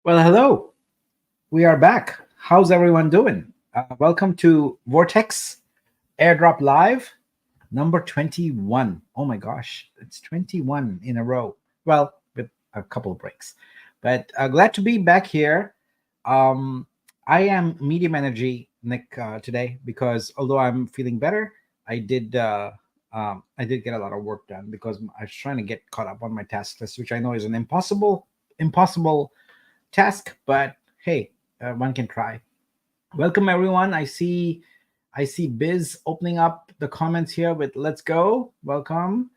Well, hello. We are back. How's everyone doing? Welcome to Vortex Airdrop Live number 21. Oh my gosh, it's 21 in a row. Well, with a couple of breaks. But glad to be back here. Um, I am medium energy, Nick, today because although I'm feeling better, I did. I did get a lot of work done because I was trying to get caught up on my task list, which I know is an impossible task, but hey, one can try. Welcome everyone. I see Biz opening up the comments here with "Let's go." Welcome.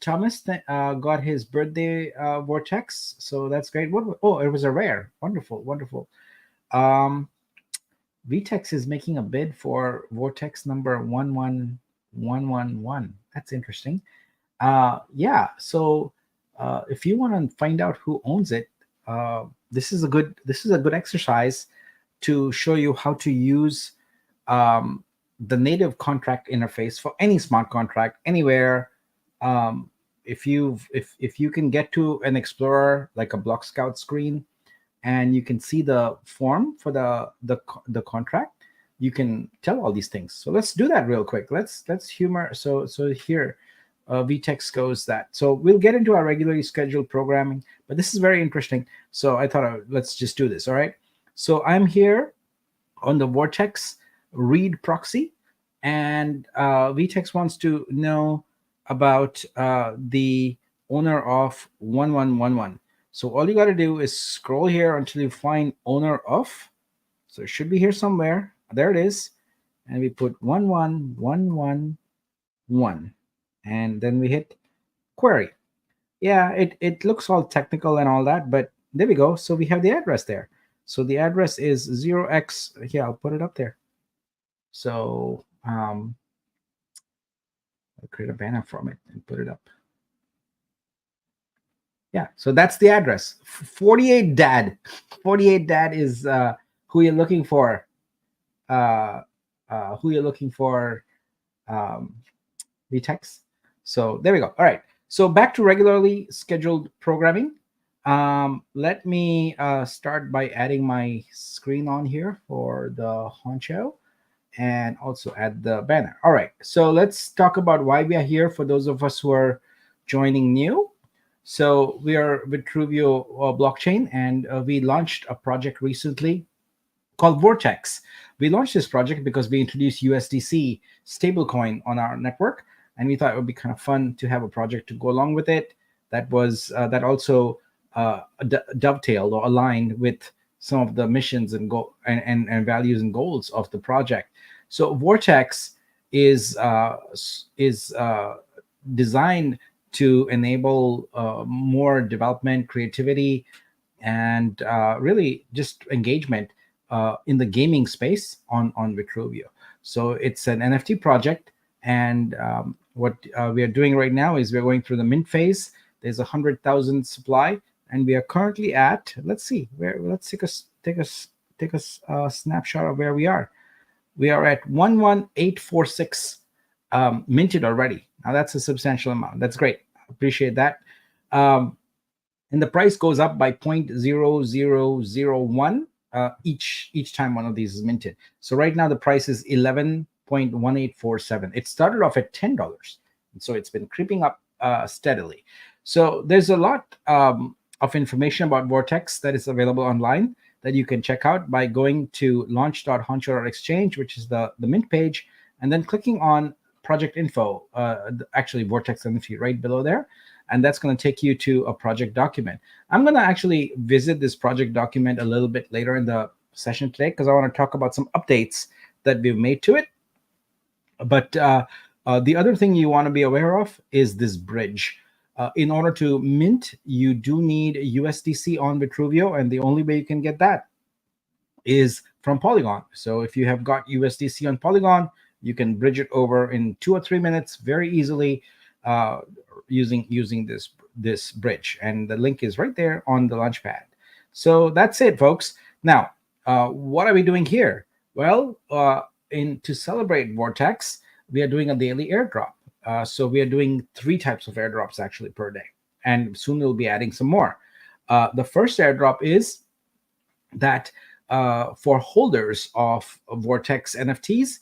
Thomas got his birthday vortex, so that's great. What? Oh, it was a rare. Wonderful, wonderful. Um, VTEX is making a bid for vortex number 11111. That's interesting. Yeah. So if you want to find out who owns it, this is a good exercise to show you how to use um, the native contract interface for any smart contract anywhere. Um, if you can get to an explorer like a block scout screen and you can see the form for the contract, you can tell all these things. So let's do that real quick. Let's humor. So here vtex goes that. So we'll get into our regularly scheduled programming, but this is very interesting. So I thought let's just do this. All right. So I'm here on the Vortex read proxy, and vtex wants to know about the owner of 1111. So all you got to do is scroll here until you find owner of. So it should be here somewhere. There it is. And we put 11111, and then we hit query. Yeah, it looks all technical and all that, but there we go. So we have the address there. So the address is 0x. Here, I'll put it up there. So I'll create a banner from it and put it up. Yeah, so that's the address. 48 dad. 48 dad is who you're looking for. Who you're looking for, um, vtex. So there we go. All right. So back to regularly scheduled programming. Let me start by adding my screen on here for the honcho and also add the banner. All right. So let's talk about why we are here for those of us who are joining new. So we are with Truvio blockchain, and we launched a project recently called Vortex. We launched this project because we introduced USDC stablecoin on our network, and we thought it would be kind of fun to have a project to go along with it that also dovetailed or aligned with some of the missions and and values and goals of the project. So Vortex is designed to enable more development, creativity, and really just engagement in the gaming space on Vitruvio. So it's an NFT project, and what we are doing right now is we're going through the mint phase. There's 100,000 supply, and we are currently at. Let's see where. Let's take a snapshot of where we are. We are at 11846 minted already. Now that's a substantial amount. That's great. Appreciate that. And the price goes up by 0.0001 each time one of these is minted. So right now the price is 11.1847. It started off at $10, so it's been creeping up steadily. So there's a lot of information about Vortex that is available online that you can check out by going to launch.honcho.exchange, which is the mint page, and then clicking on project info, actually Vortex NFT right below there. And that's going to take you to a project document. I'm going to actually visit this project document a little bit later in the session today because I want to talk about some updates that we've made to it. But the other thing you want to be aware of is this bridge. In order to mint, you do need USDC on Vitruvio, and the only way you can get that is from Polygon. So if you have got USDC on Polygon, you can bridge it over in 2 or 3 minutes very easily using this bridge, and the link is right there on the launchpad. So that's it, folks. Now, what are we doing here? Well, to celebrate Vortex, we are doing a daily airdrop. So we are doing 3 types of airdrops actually per day, and soon we'll be adding some more. The first airdrop is that for holders of Vortex NFTs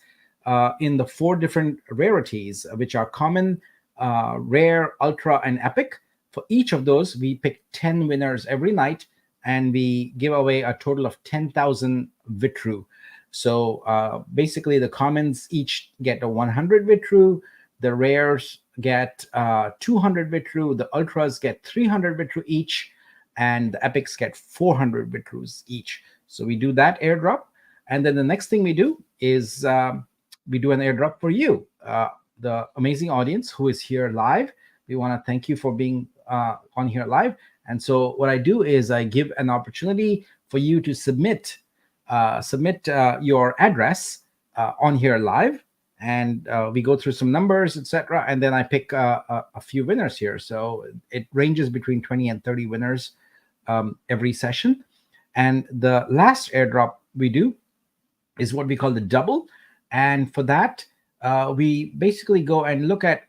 in the four different rarities, which are common, rare, ultra, and epic. For each of those, we pick 10 winners every night, and we give away a total of 10,000 Vitru. So basically, the commons each get a 100 Vitru, the rares get 200 Vitru, the ultras get 300 Vitru each, and the epics get 400 Vitrus each. So we do that airdrop. And then the next thing we do is we do an airdrop for you, the amazing audience who is here live. We want to thank you for being on here live. And so what I do is I give an opportunity for you to submit your address on here live, and we go through some numbers, etc. And then I pick a few winners here. So it ranges between 20 and 30 winners every session. And the last airdrop we do is what we call the double. And for that, we basically go and look at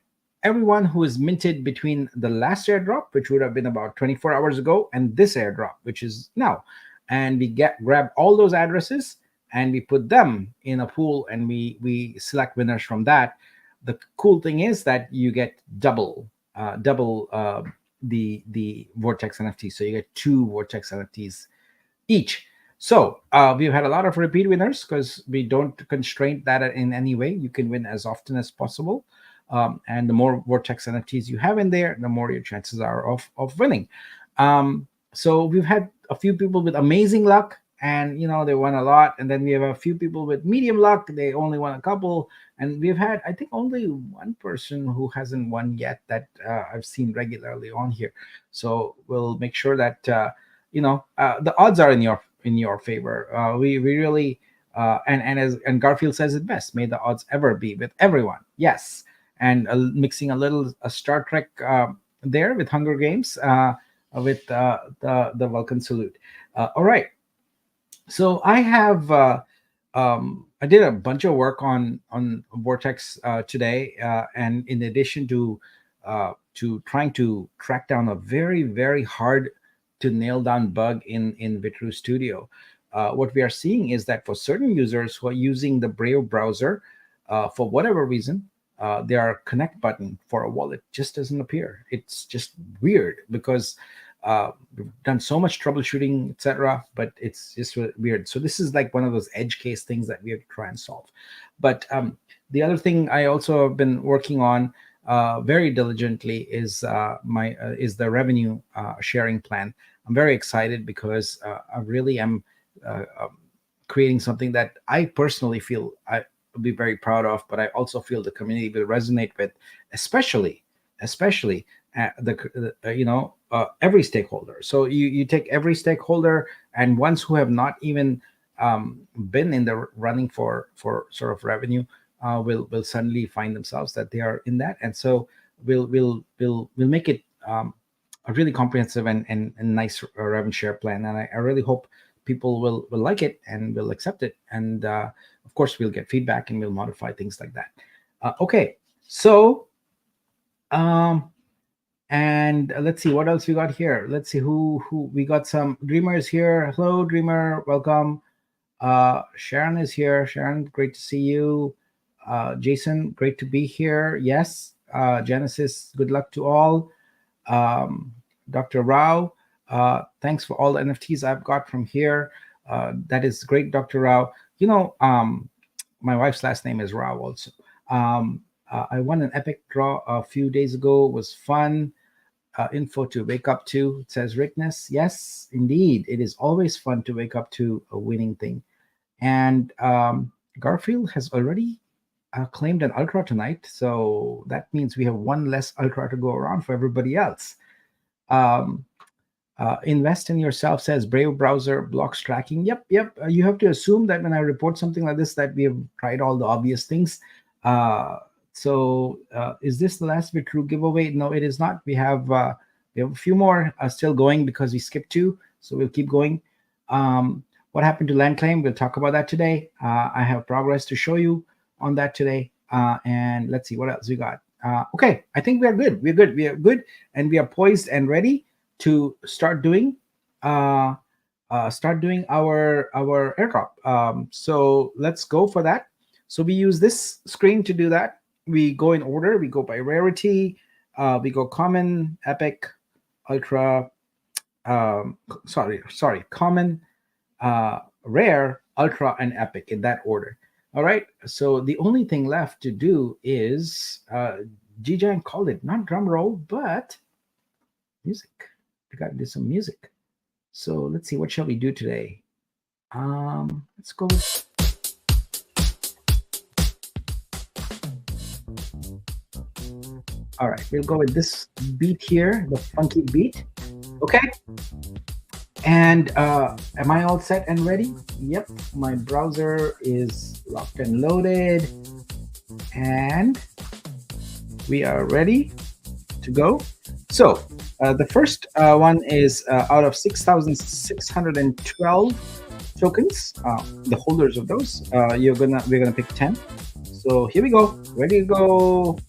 everyone who is minted between the last airdrop, which would have been about 24 hours ago, and this airdrop, which is now. And we grab all those addresses and we put them in a pool, and we select winners from that. The cool thing is that you get double the Vortex NFT. So you get 2 Vortex NFTs each. So we've had a lot of repeat winners because we don't constrain that in any way. You can win as often as possible. And the more Vortex NFTs you have in there, the more your chances are of winning. So we've had a few people with amazing luck, and they won a lot. And then we have a few people with medium luck, they only won a couple. And we've had, I think, only one person who hasn't won yet that I've seen regularly on here. So we'll make sure that the odds are in your favor. We really and Garfield says it best: may the odds ever be with everyone. Yes. And mixing a Star Trek there with Hunger Games with the Vulcan salute. All right. So I have I did a bunch of work on Vortex today, and in addition to trying to track down a very, very hard to nail down bug in Vitru Studio, what we are seeing is that for certain users who are using the Brave browser, for whatever reason, their connect button for a wallet just doesn't appear. It's just weird because we've done so much troubleshooting, etc., but it's just weird. So this is like one of those edge case things that we have to try and solve. But the other thing I also have been working on very diligently is the revenue sharing plan. I'm very excited because I really am creating something that I personally feel I will be very proud of, but I also feel the community will resonate with, especially every stakeholder. So you take every stakeholder and ones who have not even been in the running for sort of revenue will suddenly find themselves that they are in that, and so we'll make it a really comprehensive and nice revenue share plan. And I really hope people will like it and will accept it, and of course we'll get feedback and we'll modify things like that. Okay, so and let's see what else we got here. Let's see who we got. Some Dreamer is here. Hello, Dreamer, welcome. Sharon is here. Sharon, great to see you. Jason, great to be here. Yes. Genesis, good luck to all. Dr. Rao, thanks for all the NFTs I've got from here. That is great, Dr. Rao. My wife's last name is Rao also. I won an epic draw a few days ago. It was fun. Info to wake up to, it says Rickness. Yes, indeed. It is always fun to wake up to a winning thing. And Garfield has already claimed an ultra tonight. So that means we have one less ultra to go around for everybody else. Invest in yourself, says Brave browser blocks tracking. Yep. You have to assume that when I report something like this, that we have tried all the obvious things. So is this the last Vitru giveaway? No, it is not. We have a few more still going because we skipped 2. So we'll keep going. What happened to land claim? We'll talk about that today. I have progress to show you on that today. And let's see what else we got. Okay, I think we are good. We are good. And we are poised and ready to start doing start doing our airdrop. So let's go for that. So we use this screen to do that. We go in order. We go by rarity. We go common, epic, ultra. Common, rare, ultra, and epic in that order. All right. So the only thing left to do is G-Giant called it not drum roll, but music. We got to do some music. So let's see, what shall we do today? Let's go with all right, we'll go with this beat here, the funky beat. Okay. And am I all set and ready? Yep, my browser is locked and loaded. And we are ready to go. So the first one is out of 6,612 tokens, the holders of those, we're gonna pick 10. So here we go. Ready to go.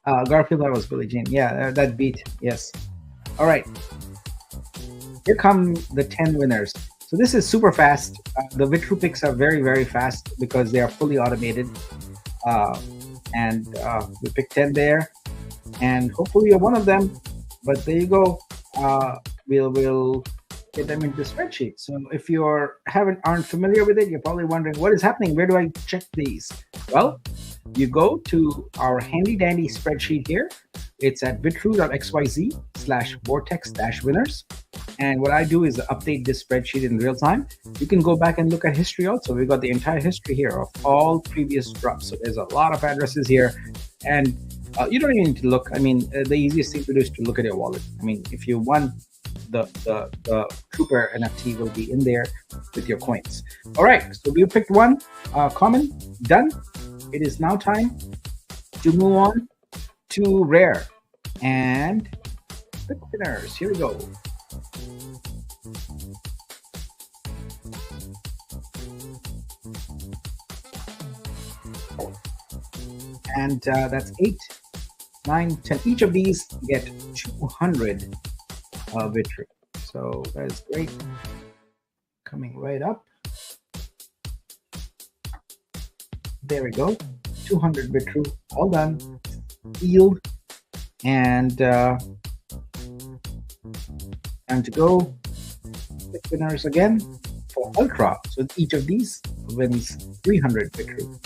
Garfield, that was Billie Jean. Yeah, that beat. Yes. All right. Here come the 10 winners. So this is super fast. The Vitru picks are very, very fast because they are fully automated. And we pick 10 there. And hopefully you're one of them. But there you go. We'll get them into the spreadsheet. So if you aren't familiar with it, you're probably wondering what is happening. Where do I check these? Well, you go to our handy dandy spreadsheet here. It's at vitru.xyz/vortex-winners. And what I do is update this spreadsheet in real time. You can go back and look at history also. We've got the entire history here of all previous drops. So there's a lot of addresses here. And you don't even need to look. I mean, the easiest thing to do is to look at your wallet. I mean, if you won, the Trooper NFT will be in there with your coins. All right, so we picked one, common, done. It is now time to move on to rare and pick winners. Here we go. And that's 8, 9, 10. Each of these get 200 Vitru. So that is great. Coming right up. There we go. 200 Vitru. All done. Sealed. And time to go. Pick winners again for Ultra. So each of these wins 300 Vitru.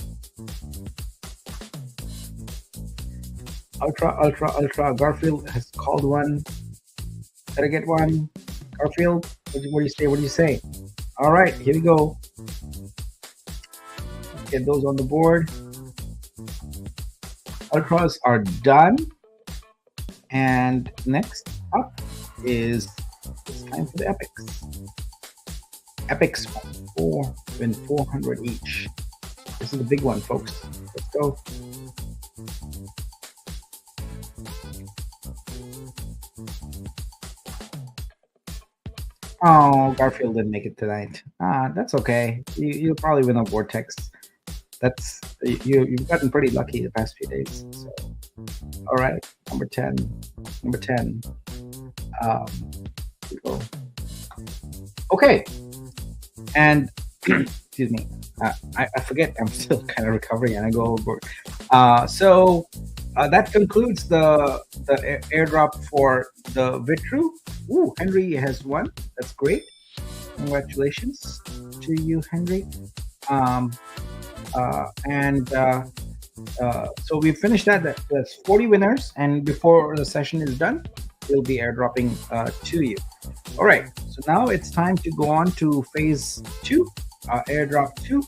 Ultra. Garfield has called one. Did I get one? Garfield, what do you say? All right, here we go. Let's get those on the board. Ultras are done. And next up it's time for the epics. Epics win 400 each. This is the big one, folks. Let's go. Oh, Garfield didn't make it tonight. That's okay. You'll probably win a Vortex. That's you've gotten pretty lucky the past few days. So, all right, number 10. Go. Okay, and excuse me. I forget. I'm still kind of recovering, and I go overboard. So that concludes the airdrop for the Vitru. Ooh, Henry has won. That's great. Congratulations to you, Henry. So we finished that. That's 40 winners, and before the session is done, we'll be airdropping to you. All right. So now it's time to go on to phase 2, airdrop 2,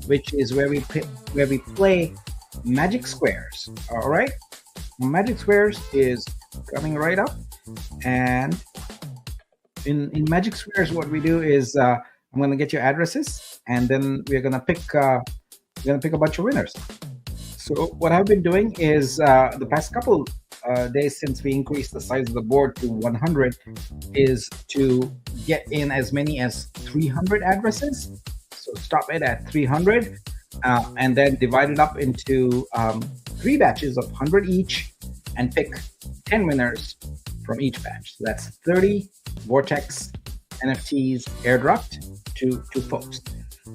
which is where we play Magic Squares. All right. Magic Squares is coming right up, and in Magic Squares, what we do is I'm going to get your addresses, and then we're going to pick a bunch of winners. So what I've been doing is the past couple days since we increased the size of the board to 100 is to get in as many as 300 addresses. So stop it at 300 and then divide it up into 3 batches of 100 each and pick 10 winners from each batch. So that's 30 Vortex NFTs airdropped to folks.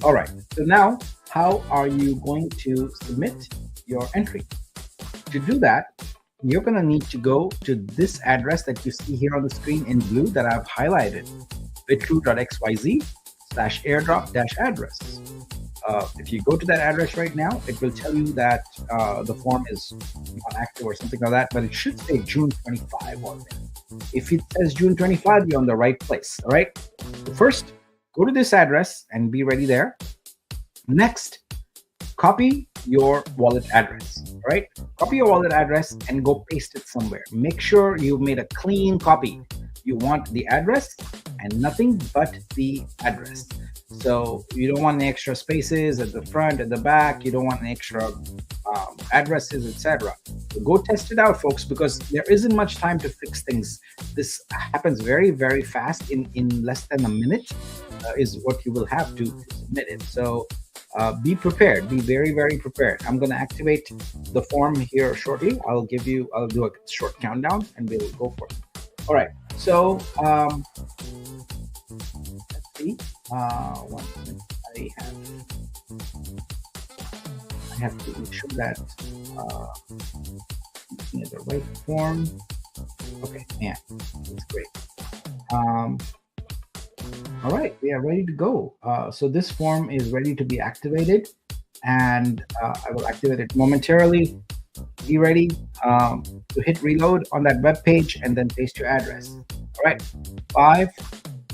All right. So now, how are you going to submit your entry? To do that, you're going to need to go to this address that you see here on the screen in blue that I've highlighted, bitrue.xyz/airdrop-address. If you go to that address right now, it will tell you that the form is not active or something like that, but it should say June 25 on there. If it says June 25, you're on the right place. All right. So first, go to this address and be ready there. Next, copy your wallet address. All right. Copy your wallet address and go paste it somewhere. Make sure you've made a clean copy. You want the address and nothing but the address. So you don't want any extra spaces at the front, at the back. You don't want any extra addresses, etc. So go test it out, folks, because there isn't much time to fix things. This happens very, very fast. In less than a minute is what you will have to submit it. So be prepared. Be very, very prepared. I'm going to activate the form here shortly. I'll do a short countdown and we'll go for it. All right. So let's see. 1 minute. I have to make sure that looking at the right form. Okay, yeah, that's great. All right, we are ready to go. So this form is ready to be activated, and I will activate it momentarily. Be ready to hit reload on that web page and then paste your address. All right, 5,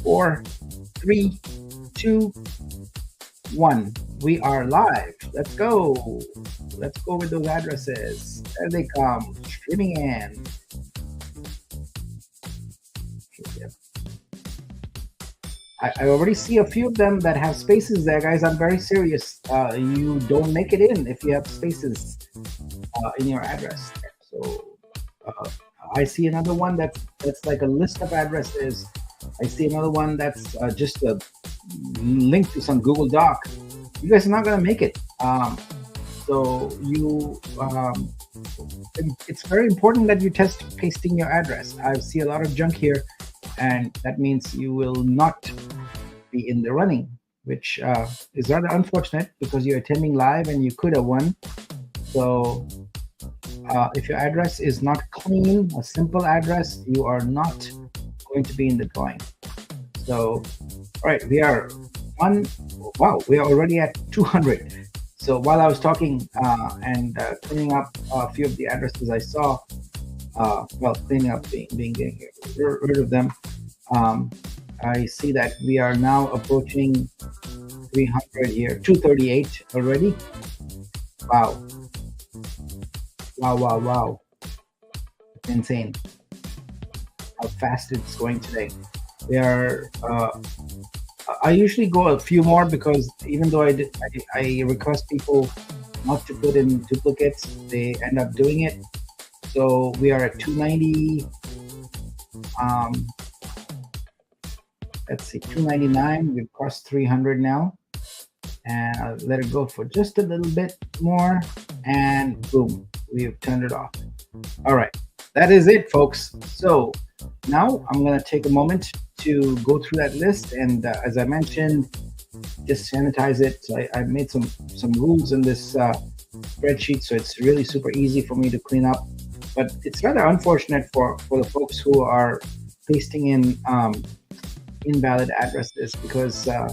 4, 3, 2, 1. We are live. Let's go. Let's go with those addresses. There they come, streaming in. I already see a few of them that have spaces there, guys. I'm very serious. You don't make it in if you have spaces in your address. So I see another one that's like a list of addresses. I see another one that's just a link to some Google Doc. You guys are not going to make it. So it's very important that you test pasting your address. I see a lot of junk here, and that means you will not be in the running, which is rather unfortunate because you're attending live and you could have won. So if your address is not clean, a simple address, you are not going to be in the drawing. So, all right, we are we are already at 200. So while I was talking and cleaning up a few of the addresses I saw, cleaning up being getting rid of them, I see that we are now approaching 300 here, 238 already. Wow. It's insane how fast it's going today. We are I usually go a few more because even though I request people not to put in duplicates, they end up doing it. So we are at 290. Let's see, 299. We've crossed 300 now, and I'll let it go for just a little bit more, and boom, we've turned it off. All right, that is it, folks. So now I'm going to take a moment to go through that list, and as I mentioned, just sanitize it. So I made some rules in this spreadsheet, so it's really super easy for me to clean up. But it's rather unfortunate for the folks who are pasting in invalid addresses, because I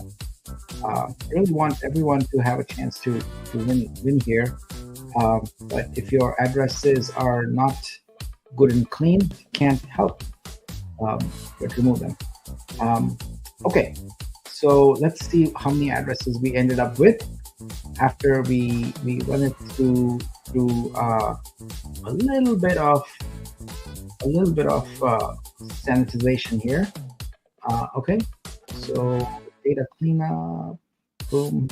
really want everyone to have a chance to win here. But if your addresses are not good and clean, you can't help but remove them. Okay, so let's see how many addresses we ended up with after we run it through a little bit of sanitization here. Okay, so data cleanup, boom.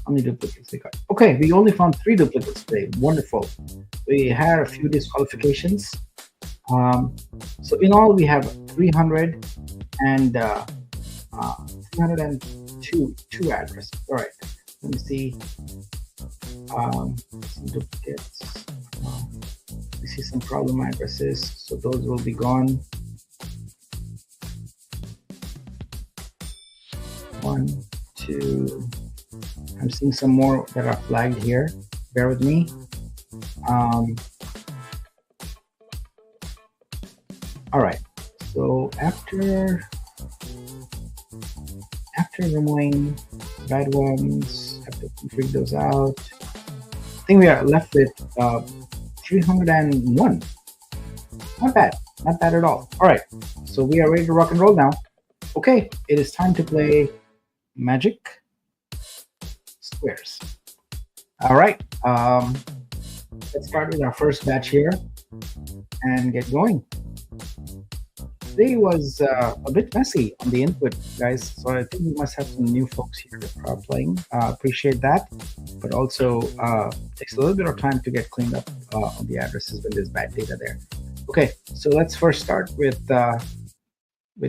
How many duplicates they got? Okay, we only found 3 duplicates today. Wonderful. We had a few disqualifications. So in all, we have 302 addresses. All right, let me see. Some duplicates. We see some problem addresses, so those will be gone. 1, 2. I'm seeing some more that are flagged here. Bear with me. All right. So after removing bad ones, have to configure those out. I think we are left with 301. Not bad at all. All right, so we are ready to rock and roll now. Okay, it is time to play Magic Squares. All right, let's start with our first batch here and get going. Today was a bit messy on the input, guys, so I think we must have some new folks here playing. Appreciate that, but also takes a little bit of time to get cleaned up on the addresses when there's bad data there. Okay, so let's first start with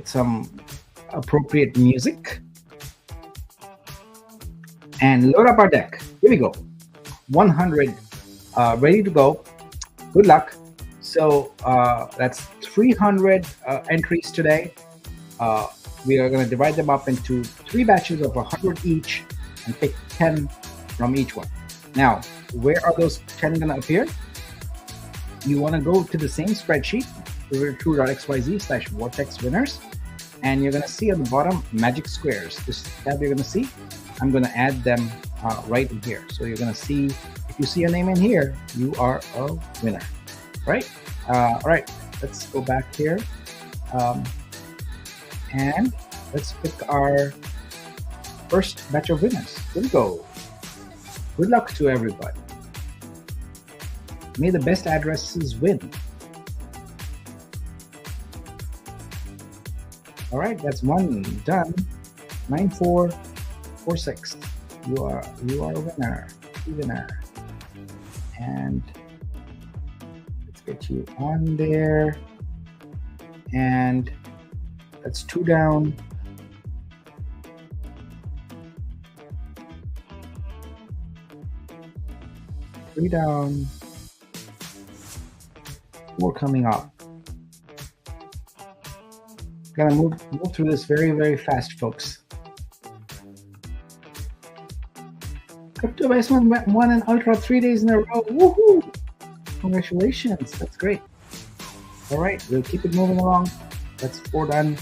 some appropriate music and load up our deck. Here we go. 100 ready to go. Good luck. So that's 300 entries today. We are going to divide them up into 3 batches of 100 each and pick 10 from each one. Now, where are those 10 going to appear? You want to go to the same spreadsheet, river2.xyz/vortex winners, and you're going to see on the bottom Magic Squares. This tab you're going to see, I'm going to add them right in here. So you're going to see, if you see a name in here, you are a winner, right? All right, let's go back here and let's pick our first batch of winners. Here we go. Good luck to everybody. May the best addresses win. All right, that's one done. 9446. You are a winner. And let's get you on there. And that's 2 down. Three down. 4 coming up. Gotta move through this very, very fast, folks. Crypto investment won an ultra 3 days in a row. Woohoo! Congratulations, that's great. All right, we'll keep it moving along. That's 4 done.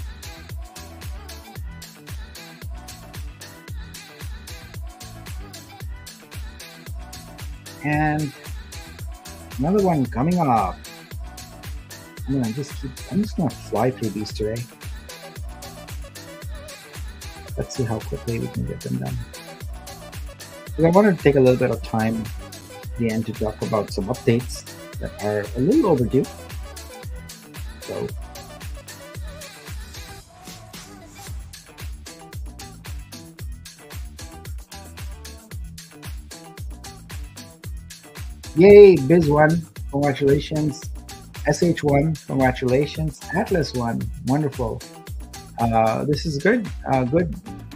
And another one coming up. I'm just gonna fly through these today. Let's see how quickly we can get them done. Because I wanted to take a little bit of time at the end to talk about some updates that are a little overdue. So yay, Biz1, congratulations. SH1, congratulations. Atlas1, wonderful. This is good.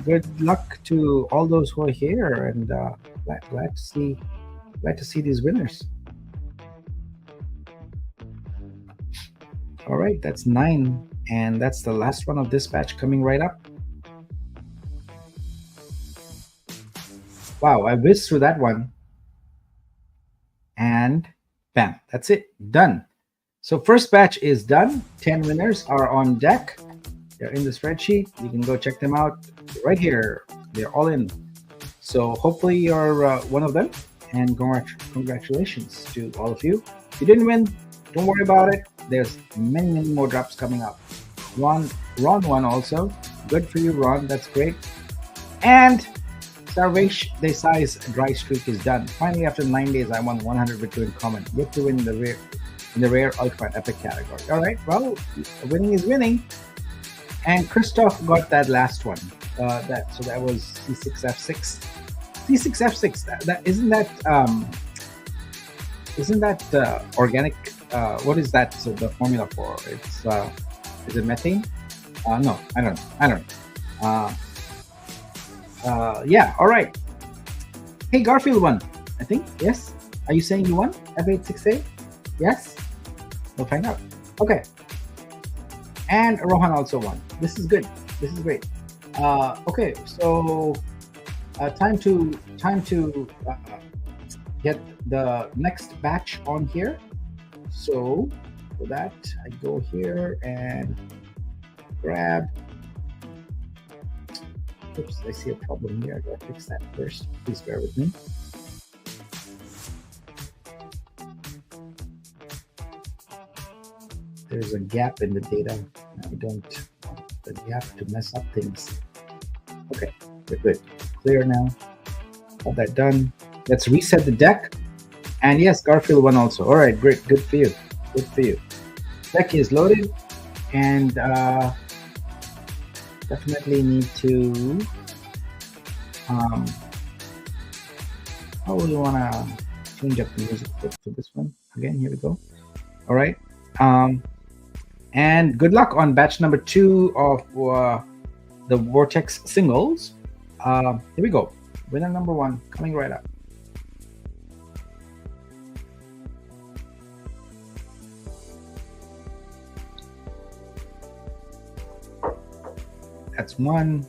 Good luck to all those who are here, and glad to see these winners. All right, that's 9, and that's the last one of this batch coming right up. Wow, I whizzed through that one, and bam, that's it, done. So first batch is done. 10 winners are on deck. They're in the spreadsheet. You can go check them out right here. They're all in. So hopefully you're one of them. And congratulations to all of you. If you didn't win, don't worry about it. There's many, many more drops coming up. Ron won also. Good for you, Ron. That's great. And Sarvesh Desai's dry streak is done. Finally, after 9 days, I won 100 Bitcoin common. Good to win in the rare ultra and epic category. All right, well, winning is winning. And Christoph got that last one. So that was C6F6. C6F6. That isn't that organic? What is that? So the formula for it's is it methane? No, I don't know. Yeah. All right. Hey, Garfield won. I think yes. Are you saying you won? F868? Yes. We'll find out. Okay. And Rohan also won. This is good. This is great. Okay, so time to get the next batch on here. So for that, I go here and grab. Oops, I see a problem here. I gotta fix that first. Please bear with me. There's a gap in the data. I don't want the gap to mess up things. Okay, we're good. Clear now. Got that done. Let's reset the deck. And yes, Garfield won also. All right, great. Good for you. Good for you. Deck is loaded. And definitely need to probably want to change up the music for this one. Again, here we go. All right. And good luck on batch number 2 of the Vortex singles. Here we go. Winner number 1 coming right up. That's one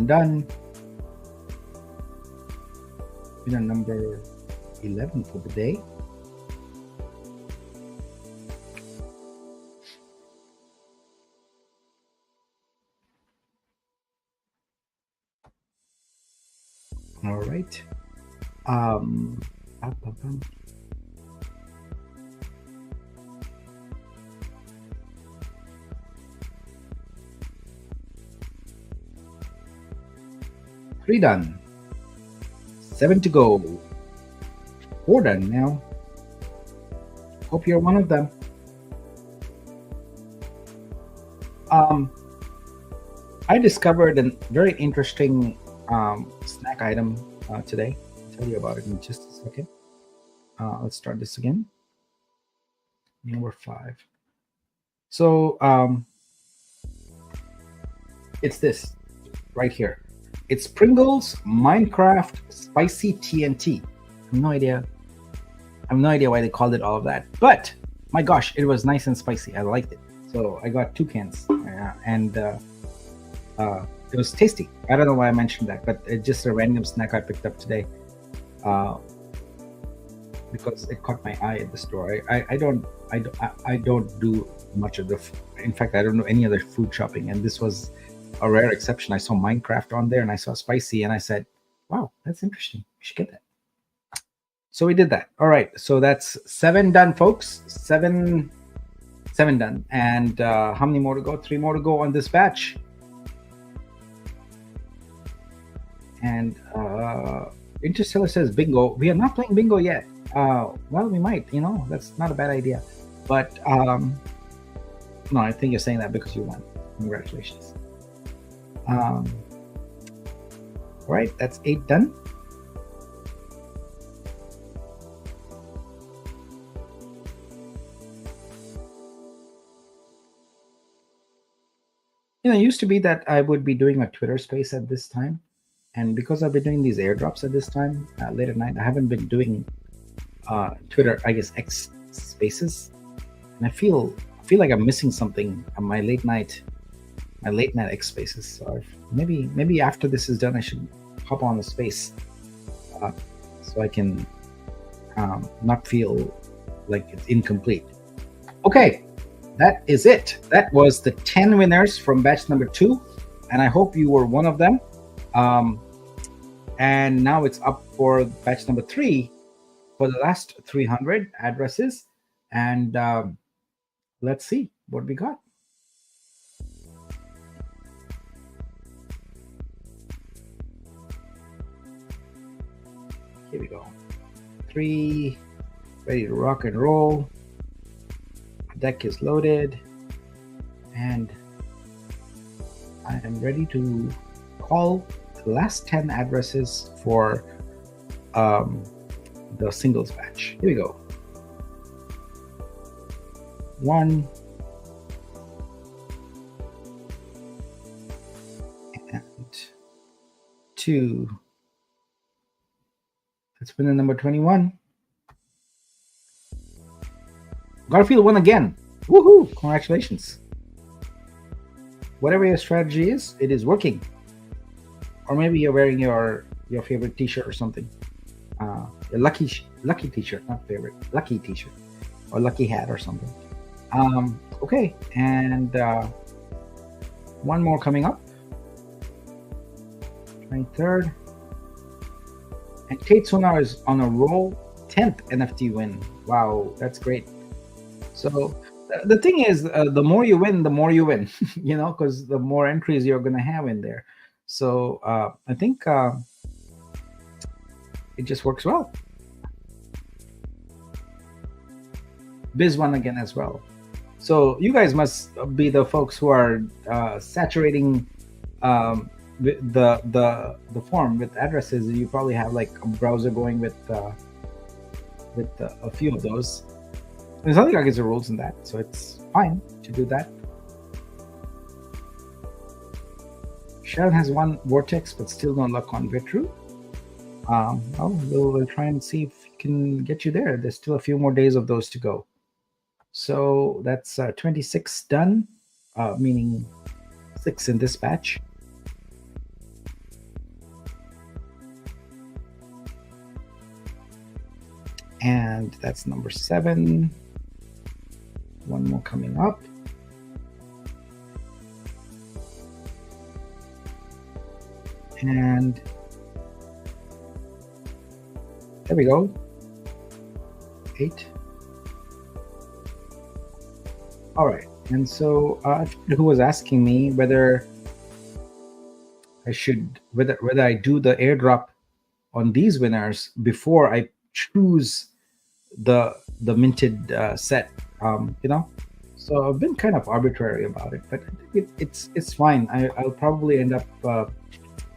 done. Winner number 11 for the day. All right. Three done. 7 to go. 4 done now. Hope you're one of them. I discovered a very interesting snack item today. I'll tell you about it in just a second. Let's start this again. Number 5. So it's this right here. It's Pringles Minecraft Spicy TNT. I have no idea why they called it all of that, but my gosh, it was nice and spicy. I liked it. So I got 2 cans, and it was tasty. I don't know why I mentioned that, but it's just a random snack I picked up today because it caught my eye at the store. I don't do much of the. In fact, I don't do any other food shopping, and this was a rare exception. I saw Minecraft on there, and I saw spicy, and I said, "Wow, that's interesting. We should get that." So we did that. All right. So that's 7 done, folks. 7 done. And how many more to go? 3 more to go on this batch. And Interstellar says bingo. We are not playing bingo yet. Well, we might. That's not a bad idea. But no, I think you're saying that because you won. Congratulations. All right. That's 8 done. It used to be that I would be doing a Twitter space at this time. And because I've been doing these airdrops at this time, late at night, I haven't been doing Twitter, I guess, X spaces. And I feel like I'm missing something on my late night X spaces. So maybe after this is done, I should hop on the space so I can not feel like it's incomplete. Okay. That is it. That was the 10 winners from batch number 2, and I hope you were one of them. And now it's up for batch number 3 for the last 300 addresses, and let's see what we got. Here we go. 3, ready to rock and roll. Deck is loaded, and I am ready to call the last 10 addresses for the singles batch. Here we go. 1 and 2. That's winner number 21. Garfield won again. Woohoo! Congratulations. whatever your strategy is, it is working. Or maybe you're wearing your favorite T-shirt or something. Your lucky T-shirt, not favorite, lucky T-shirt or lucky hat or something. Okay, and one more coming up, 23rd. And Tate Sonar is on a roll, 10th NFT win. Wow, that's great. So the thing is, the more you win, the more you win, you know, because the more entries you're going to have in there. So I think it just works well. Biz won again as well. So you guys must be the folks who are saturating the form with addresses. You probably have like a browser going with a few of those. There's nothing against the rules in that, so it's fine to do that. Sharon has one Vortex, but still no luck on Vitru. Well, we'll try and see if we can get you there. There's still a few more days of those to go. So that's 26 done, meaning 6 in this batch. And that's number 7. One more coming up. And there we go. 8. All right. And so who was asking me whether I should, whether I do the airdrop on these winners before I choose the minted set, you know. So I've been kind of arbitrary about it, but I think it's fine. I'll probably end up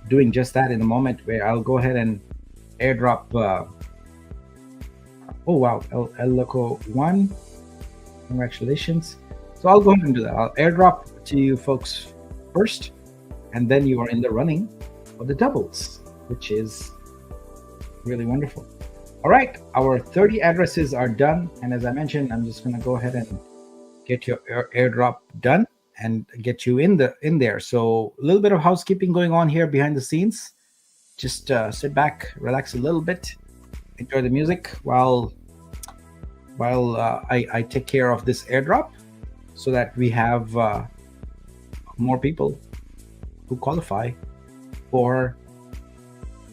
doing just that in a moment, where I'll go ahead and airdrop. Oh wow, El Loco 1, congratulations. So I'll go ahead and do that. I'll airdrop to you folks first, and then you are in the running for the doubles, which is really wonderful. All right, our 30 addresses are done, and as I mentioned, I'm just going to go ahead and get your airdrop done and get you in there. So a little bit of housekeeping going on here behind the scenes. Just sit back, relax a little bit, enjoy the music while I take care of this airdrop, so that we have more people who qualify for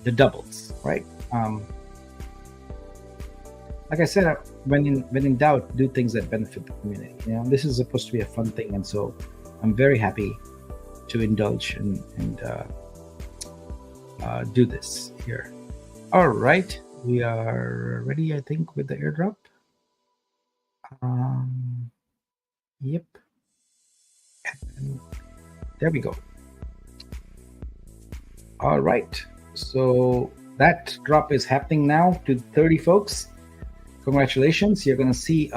the doubles, right? Like I said, when in doubt, do things that benefit the community. You know, this is supposed to be a fun thing, and so I'm very happy to indulge and do this here. All right, we are ready, I think, with the airdrop. Yep, and there we go. All right, so that drop is happening now to 30 folks. Congratulations, you're gonna see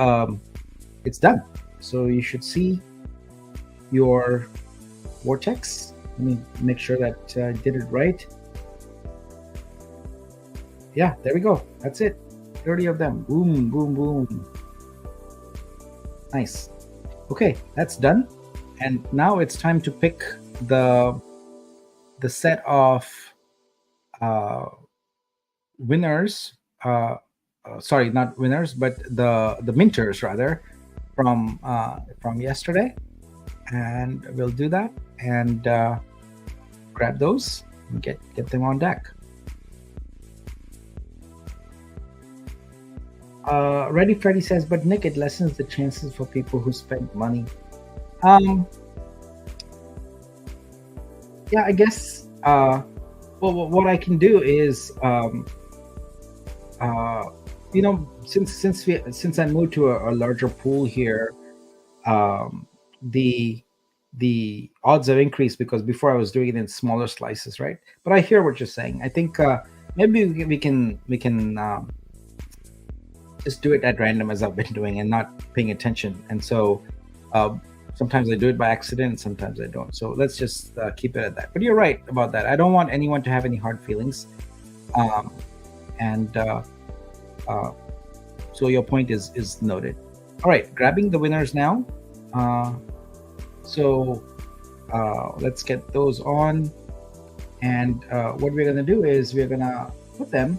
it's done. So you should see your Vortex. Let me make sure that I did it right. Yeah, there we go. That's it. 30 of them. Boom, boom, boom. Nice. Okay, that's done. And now it's time to pick the set of winners. Sorry, not winners, but the minters rather, from yesterday. And we'll do that and grab those and get them on deck. Ready Freddy says, but Nick, it lessens the chances for people who spend money. Yeah, I guess. Well, what I can do is, you know, since I moved to a larger pool here, the odds have increased, because before I was doing it in smaller slices, right? But I hear what you're saying. I think maybe we can just do it at random, as I've been doing, and not paying attention. And so sometimes I do it by accident, sometimes I don't. So let's just keep it at that. But you're right about that. I don't want anyone to have any hard feelings. So your point is noted. All right, grabbing the winners now. So let's get those on. And what we're going to do is we're going to put them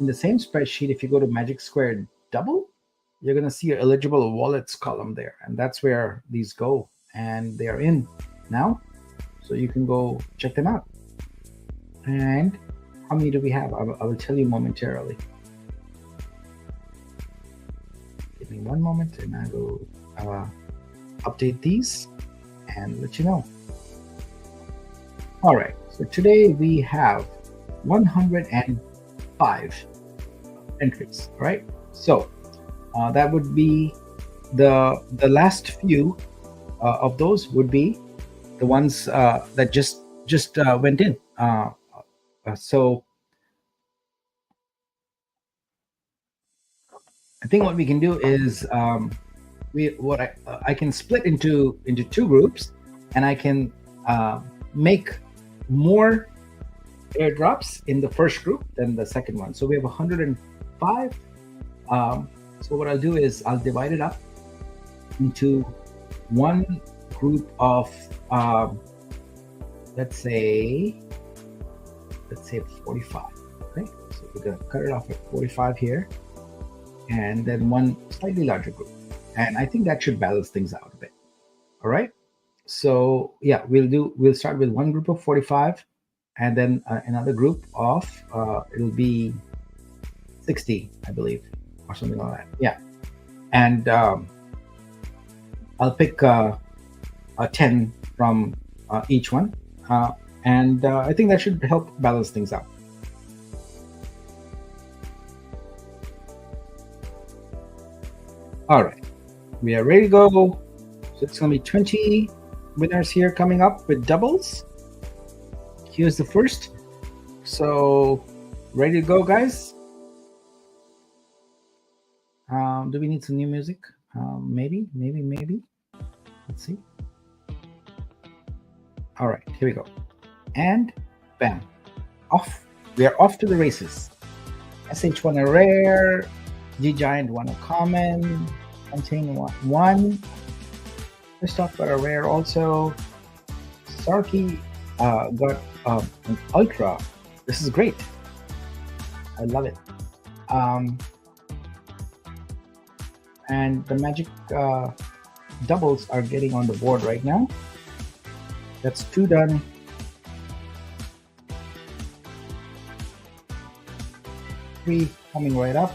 in the same spreadsheet. If you go to Magic Square Double, you're going to see your eligible wallets column there, and that's where these go, and they are in now, so you can go check them out. And how many do we have? I will tell you momentarily. Give me one moment and I will update these and let you know. All right, so today we have 105 entries. All right, so that would be the last few of those would be the ones that just went in. So I think what we can do is I can split into two groups, and I can make more airdrops in the first group than the second one. So we have 105. So what I'll do is I'll divide it up into one group of let's say 45. Okay, so we're gonna cut it off at 45 here, and then one slightly larger group, and I think that should balance things out a bit. All right, so yeah, we'll start with one group of 45, and then another group of it'll be 60, I believe, or something like that. Yeah, and I'll pick 10 from each one, and I think that should help balance things out. All right, we are ready to go. So it's going to be 20 winners here coming up with doubles. Here's the first. So ready to go, guys? Do we need some new music? Maybe. Let's see. All right, here we go. And bam, off. We are off to the races. SH1 a rare, G Giant 1 a common, Contain 1. Christoph got a rare also. Sarky got an ultra. This is great. I love it. And the magic doubles are getting on the board right now. That's 2 done. Three coming right up.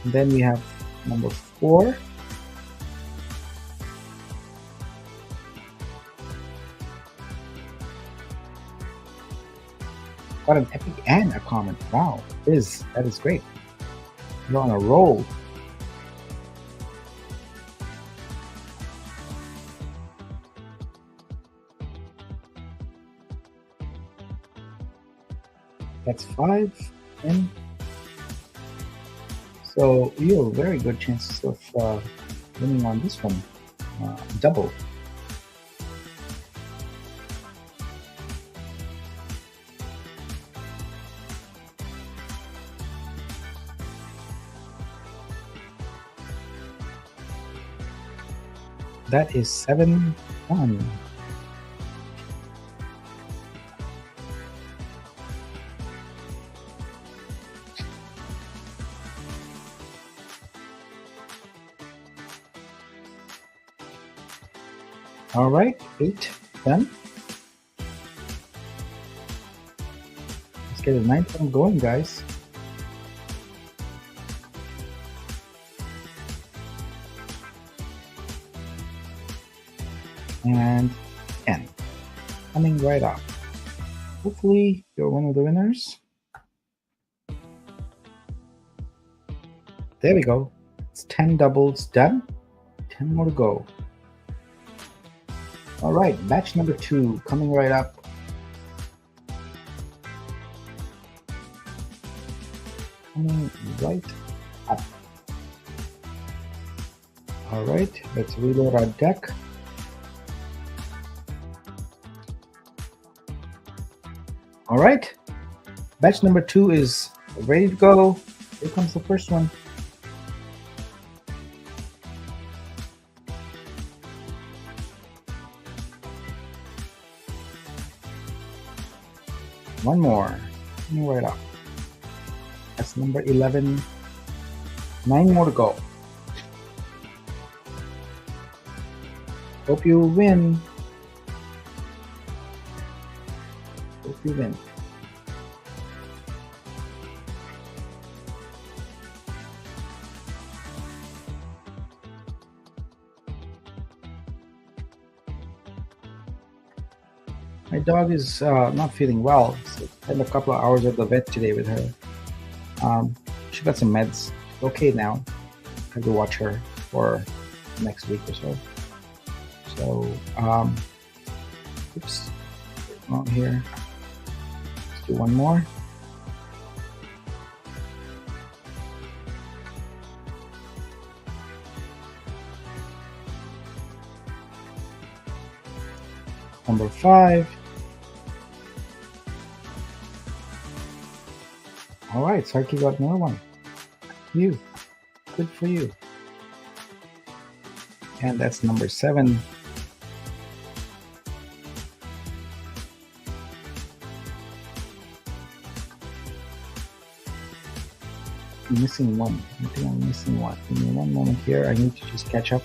And then we have number 4. Got an epic and a common. Wow, that is great. You're on a roll. That's 5 in. So you have very good chances of winning on this one. Double. That is 7-1. All right, 8 done. Let's get a 9th one going, guys. And 10 coming right up. Hopefully you're one of the winners. There we go. It's 10 doubles done. 10 more to go. All right, batch number 2 coming right up. Coming right up. All right, let's reload our deck. All right, batch number 2 is ready to go. Here comes the first one. One more. Right up. That's number 11. 9 more to go. Hope you win. Hope you win. My dog is not feeling well, so I spent a couple of hours at the vet today with her. She got some meds. Okay now. I have to watch her for next week or so. So, oops, on here. Let's do one more. Number 5. All right, Sarky got another one. You. Good for you. And that's number 7. I'm missing one. I think I'm missing one. Give me one moment here. I need to just catch up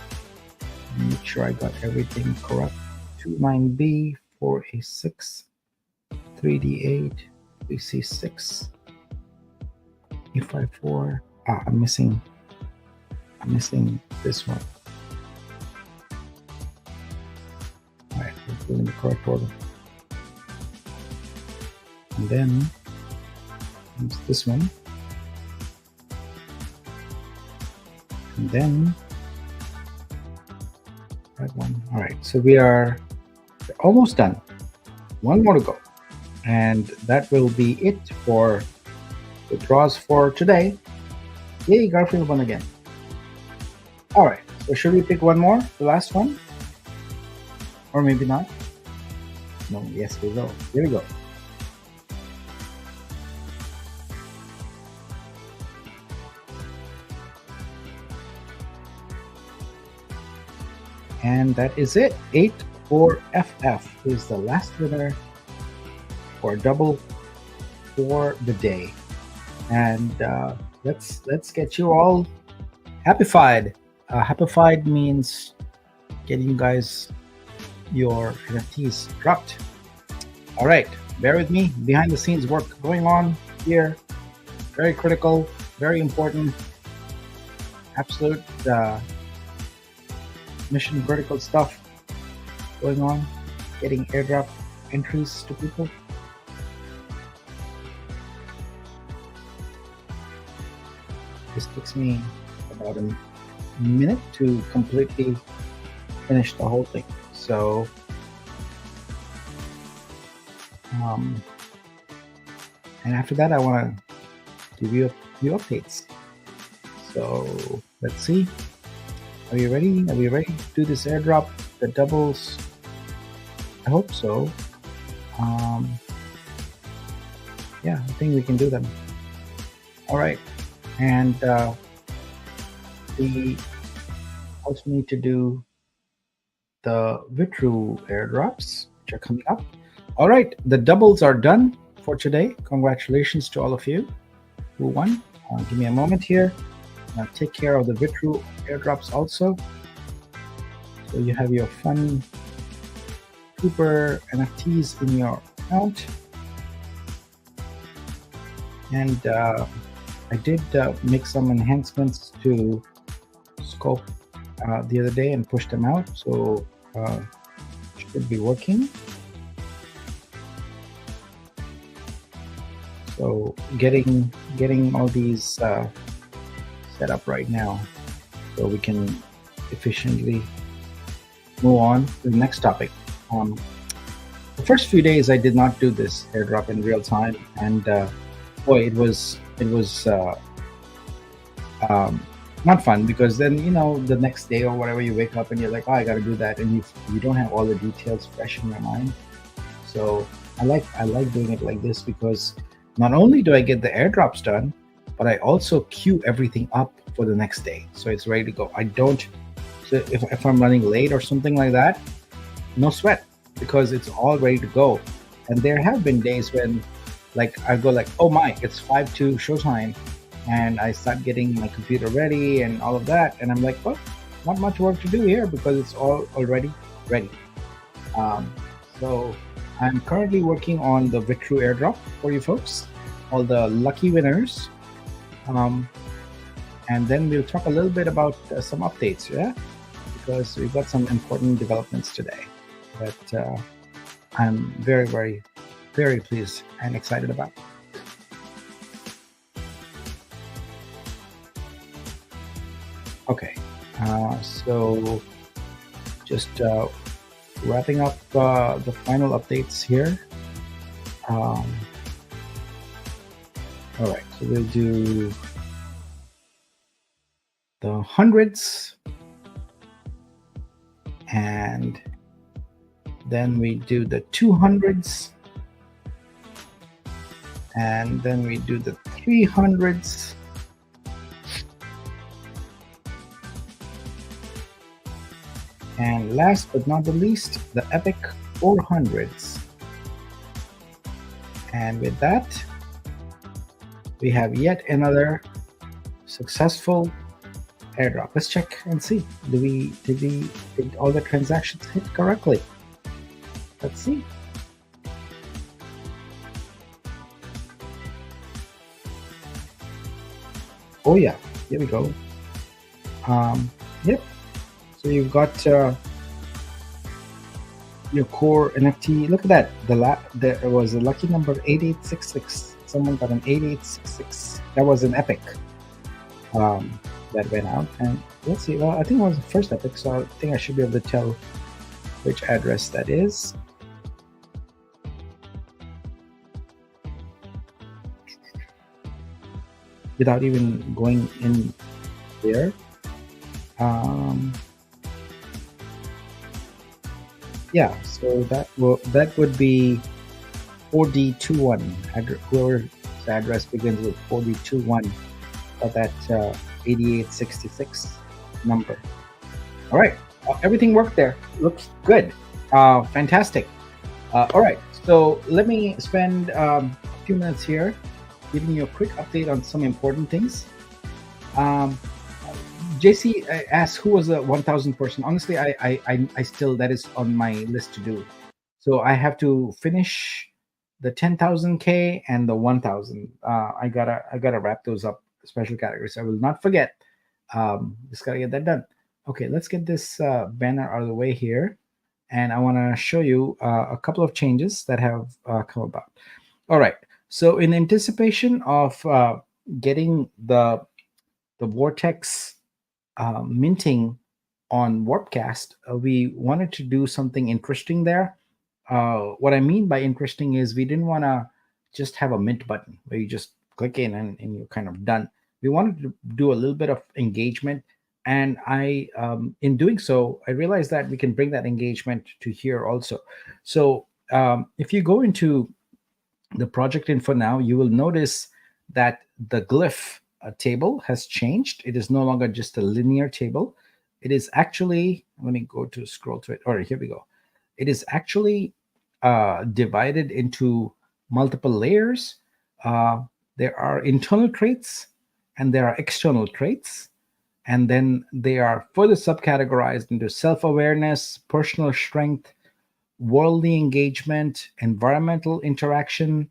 and make sure I got everything correct. 29B, 4A6, 3D8, 3C6, E54. I'm missing this one. All right, let's do in the correct order. And then use this one. And then right one. All right, so we're almost done. One more to go. And that will be it for the draws for today. Yay, Garfield won again. All right, so should we pick one more, the last one? Or maybe not? No, yes, we will. Here we go. And that is it. 84FF is the last winner for double for the day. And let's get you all happy-fied. Happy-fied means getting you guys your NFTs dropped. All right, bear with me. Behind the scenes work going on here. Very critical, very important, absolute mission critical stuff going on. Getting airdrop entries to people. This takes me about a minute to completely finish the whole thing. So, and after that, I want to give you a few updates. So let's see. Are you ready? Are we ready to do this airdrop? The doubles? I hope so. Yeah, I think we can do them. All right. And we also need to do the Vitru airdrops, which are coming up. All right, the doubles are done for today. Congratulations to all of you who won. Give me a moment here. I'll take care of the Vitru airdrops also. So you have your fun Cooper NFTs in your account. And I did make some enhancements to Scope the other day and push them out, so should be working. So getting all these set up right now, so we can efficiently move on to the next topic. The first few days I did not do this airdrop in real time, and boy, it was not fun, because then, you know, the next day or whatever, you wake up and you're like, oh, I got to do that, and you don't have all the details fresh in your mind. So I like doing it like this, because not only do I get the airdrops done, but I also queue everything up for the next day, so it's ready to go. I don't, so if I'm running late or something like that, no sweat, because it's all ready to go. And there have been days when Like I go like, oh my, it's 5 to showtime, and I start getting my computer ready and all of that, and I'm like, well, not much work to do here because it's all already ready. Um, so I'm currently working on the Vitru airdrop for you folks, all the lucky winners. Um, and then we'll talk a little bit about some updates, yeah, because we've got some important developments today that I'm very, very, very pleased and excited about. Okay, so just wrapping up the final updates here. All right, so we'll do the hundreds, and then we do the 200s, and then we do the 300s, and last but not the least, the epic 400s. And with that, we have yet another successful airdrop. Let's check and see. Did all the transactions hit correctly? Let's see. Oh yeah, here we go. Yep. So you've got your core NFT. Look at that. There was a lucky number 8866. Someone got an 8866. That was an epic that went out. And let's see. Well, I think it was the first epic, so I think I should be able to tell which address that is. Without even going in there. Yeah, so that would be 4D21. Whoever's address begins with 4D21, got that 8866 number. All right, everything worked there. Looks good. Fantastic. All right, so let me spend a few minutes here giving you a quick update on some important things. JC asked who was the 1,000 person. Honestly, I still, that is on my list to do. So I have to finish the 10,000K and the 1,000. I gotta wrap those up, special categories. I will not forget. Just gotta get that done. Okay, let's get this banner out of the way here, and I want to show you a couple of changes that have come about. All right. So in anticipation of getting the Vortex minting on Warcast, we wanted to do something interesting there. What I mean by interesting is we didn't want to just have a mint button where you just click in and you're kind of done. We wanted to do a little bit of engagement. And in doing so, I realized that we can bring that engagement to here also. So if you go into the project info now, you will notice that the glyph table has changed. It is no longer just a linear table. It is actually, let me go to scroll to it. All right, here we go. It is actually divided into multiple layers. There are internal traits and there are external traits. And then they are further subcategorized into self-awareness, personal strength, worldly engagement, environmental interaction,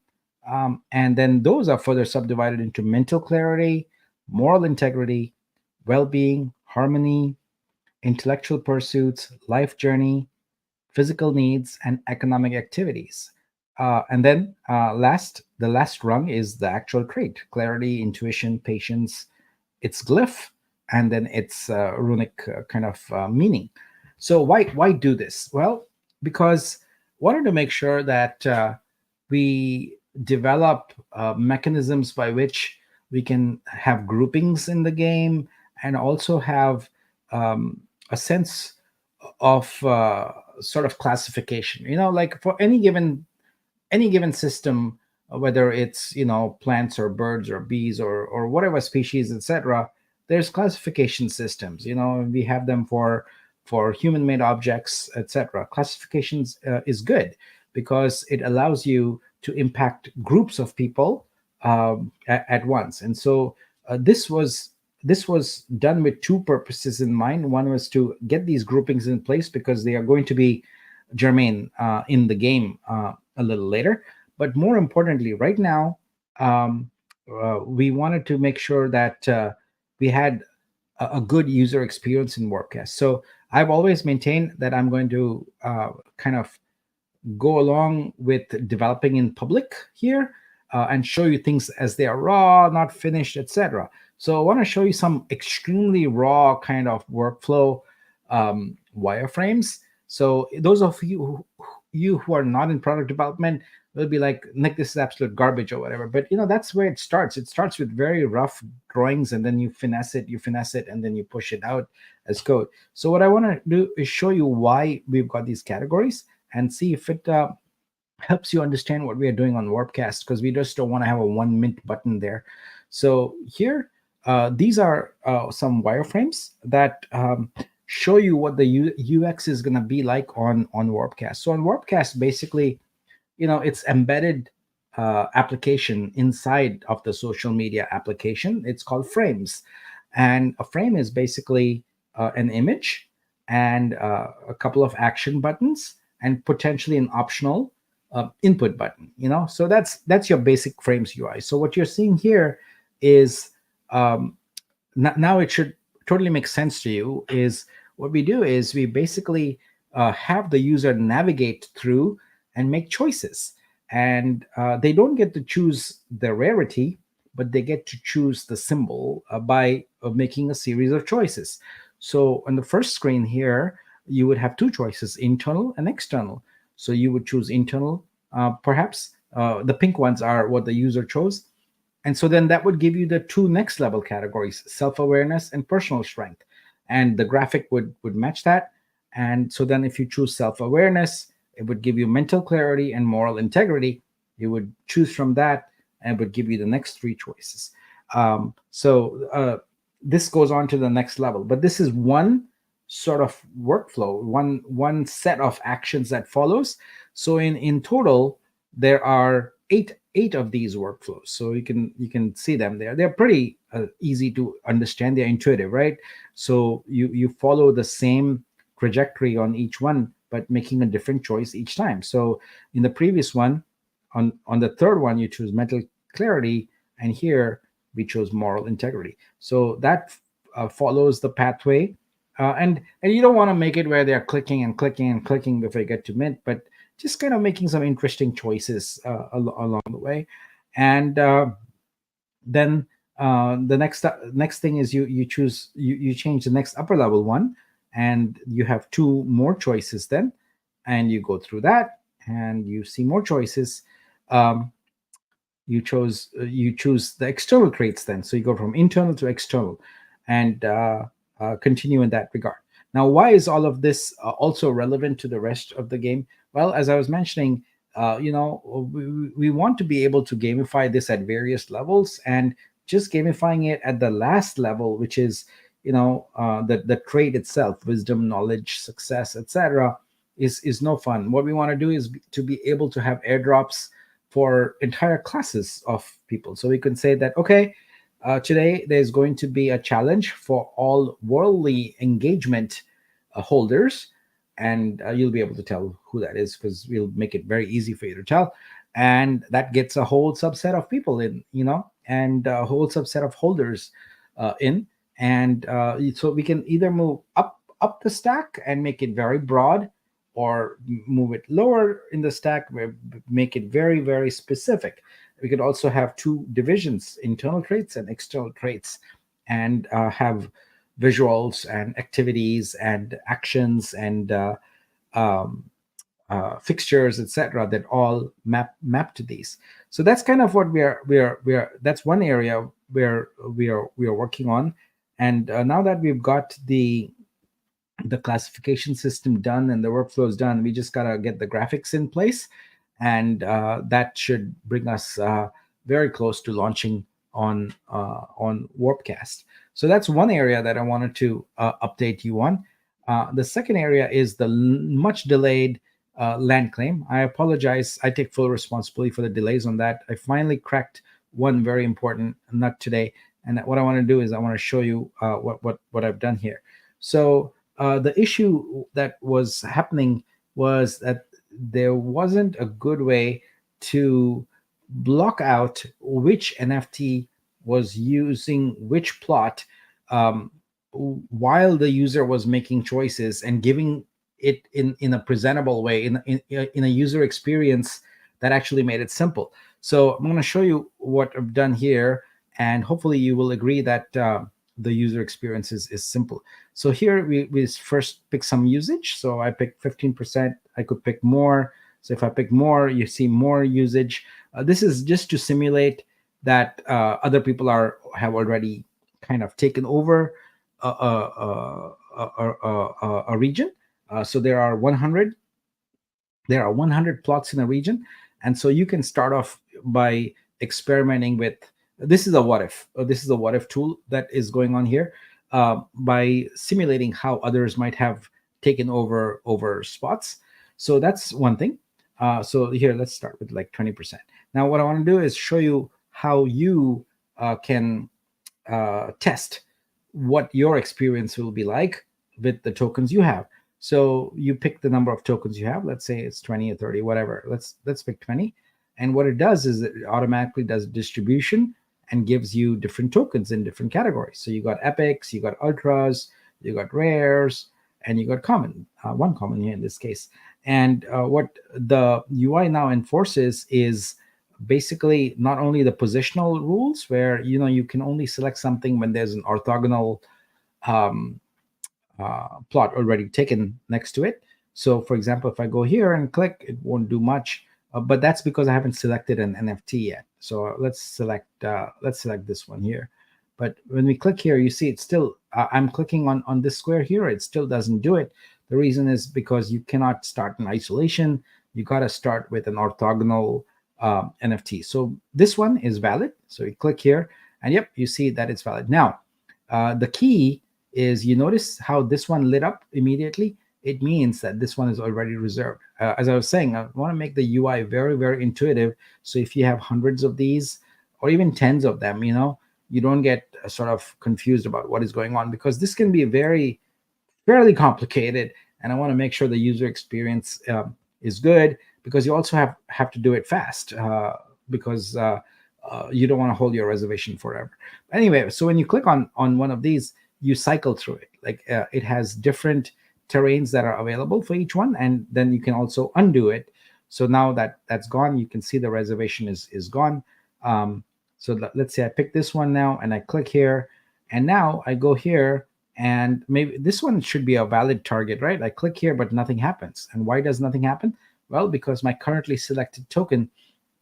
and then those are further subdivided into mental clarity, moral integrity, well-being, harmony, intellectual pursuits, life journey, physical needs, and economic activities. And then the last rung is the actual trait: clarity, intuition, patience, its glyph, and then its runic kind of meaning. So why do this? Well, because wanted to make sure that we develop mechanisms by which we can have groupings in the game and also have a sense of sort of classification. Like for any given system, whether it's plants or birds or bees or whatever species, etc., there's classification systems. We have them for human-made objects, etc. Classifications is good because it allows you to impact groups of people at once. And so this was done with two purposes in mind. One was to get these groupings in place because they are going to be germane in the game a little later. But more importantly, right now, um, we wanted to make sure that we had a good user experience in Warcast. So I've always maintained that I'm going to kind of go along with developing in public here and show you things as they are raw, not finished, etc. So I want to show you some extremely raw kind of workflow wireframes. So those of you who are not in product development will be like, Nick, this is absolute garbage or whatever. But that's where it starts. It starts with very rough drawings, and then you finesse it, and then you push it out as code. So what I want to do is show you why we've got these categories and see if it helps you understand what we are doing on Warpcast, because we just don't want to have a one mint button there. So here, these are some wireframes that show you what the UX is going to be like on Warpcast. So on Warpcast, basically, it's embedded application inside of the social media application. It's called frames, and a frame is basically an image and a couple of action buttons and potentially an optional input button. So that's your basic frames UI. So what you're seeing here is now it should totally make sense to you. Is what we do is we basically have the user navigate through and make choices, and they don't get to choose the rarity, but they get to choose the symbol by making a series of choices. So on the first screen here, you would have two choices, internal and external. So you would choose internal, perhaps. The pink ones are what the user chose. And so then that would give you the two next level categories, self-awareness and personal strength. And the graphic would match that. And so then if you choose self-awareness, it would give you mental clarity and moral integrity. You would choose from that and it would give you the next three choices. This goes on to the next level. But this is one sort of workflow, one set of actions that follows. So in total, there are eight of these workflows. So you can see them there. They're pretty easy to understand. They're intuitive, right? So you follow the same trajectory on each one, but making a different choice each time. So in the previous one, on the third one, you choose mental clarity, and here we chose moral integrity. So that follows the pathway. And you don't want to make it where they're clicking and clicking and clicking before you get to mint, but just kind of making some interesting choices along the way. And then the next thing is you change the next upper level one, and you have two more choices then, and you go through that and you see more choices. You choose the external traits then, so you go from internal to external and continue in that regard. Now, why is all of this also relevant to the rest of the game? Well, as I was mentioning, we want to be able to gamify this at various levels, and just gamifying it at the last level, which is the trait itself, wisdom, knowledge, success, etc., is no fun. What we want to do is to be able to have airdrops for entire classes of people. So we can say that, okay, today there's going to be a challenge for all worldly engagement holders, and you'll be able to tell who that is because we'll make it very easy for you to tell. And that gets a whole subset of people in, and a whole subset of holders in. And so we can either move up the stack and make it very broad, or move it lower in the stack, make it very, very specific. We could also have two divisions, internal traits and external traits, and have visuals and activities and actions and fixtures, etc., that all map to these. So that's kind of what we are. That's one area where we are working on. And now that we've got the classification system done and the workflows done, we just gotta get the graphics in place, and that should bring us very close to launching on Warpcast. So that's one area that I wanted to update you on. The second area is the much delayed land claim. I apologize. I take full responsibility for the delays on that. I finally cracked one very important nut today, and what I want to do is I want to show you what I've done here. So the issue that was happening was that there wasn't a good way to block out which NFT was using which plot um, while the user was making choices and giving it in a presentable way, in a user experience that actually made it simple. So I'm going to show you what I've done here, and hopefully you will agree that the user experience is simple. So here we first pick some usage. So I picked 15%. I could pick more. So if I pick more, you see more usage. This is just to simulate that other people have already kind of taken over a region. So there are 100 plots in a region, and so you can start off by experimenting with, this is a what if tool that is going on here, by simulating how others might have taken over spots. So that's one thing. So here, let's start with like 20%. Now what I want to do is show you how you can test what your experience will be like with the tokens you have. So you pick the number of tokens you have. Let's say it's 20 or 30, whatever. Let's pick 20. And what it does is it automatically does distribution and gives you different tokens in different categories. So you got epics, you got ultras, you got rares, and you got common, one common here in this case. And what the UI now enforces is basically not only the positional rules, where you can only select something when there's an orthogonal um, plot already taken next to it. So for example, if I go here and click, it won't do much, but that's because I haven't selected an NFT yet. So let's select this one here. But when we click here, you see it's still, I'm clicking on this square here, it still doesn't do it. The reason is because you cannot start in isolation. You got to start with an orthogonal NFT. So this one is valid. So you click here, and yep, you see that it's valid. Now, the key is, you notice how this one lit up immediately. It means that this one is already reserved. As I was saying, I want to make the UI very, very intuitive. So if you have hundreds of these, or even tens of them, you don't get sort of confused about what is going on, because this can be fairly complicated, and I want to make sure the user experience is good, because you also have to do it fast, because you don't want to hold your reservation forever. Anyway, so when you click on one of these, you cycle through it. Like it has different terrains that are available for each one, and then you can also undo it. So now that's gone, you can see the reservation is gone. So let's say I pick this one now, and I click here, and now I go here, and maybe this one should be a valid target, right? I click here, but nothing happens. And why does nothing happen? Well, because my currently selected token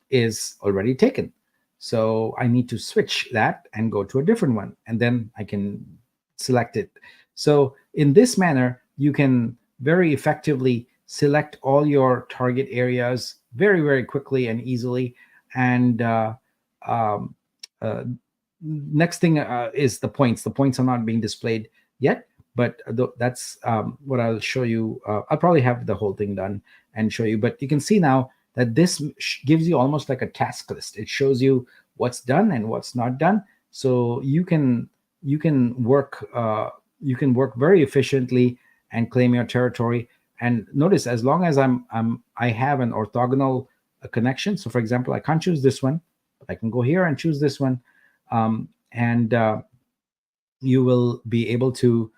is already taken. So I need to switch that and go to a different one, and then I can select it. So in this manner, you can very effectively select all your target areas very, very quickly and easily. And um, next thing is the points. The points are not being displayed yet, but that's what I'll show you. I'll probably have the whole thing done and show you, but you can see now that this gives you almost like a task list. It shows you what's done and what's not done. So you can work very efficiently and claim your territory. And notice, as long as I have an orthogonal connection. So for example, I can't choose this one, but I can go here and choose this one, and you will be able to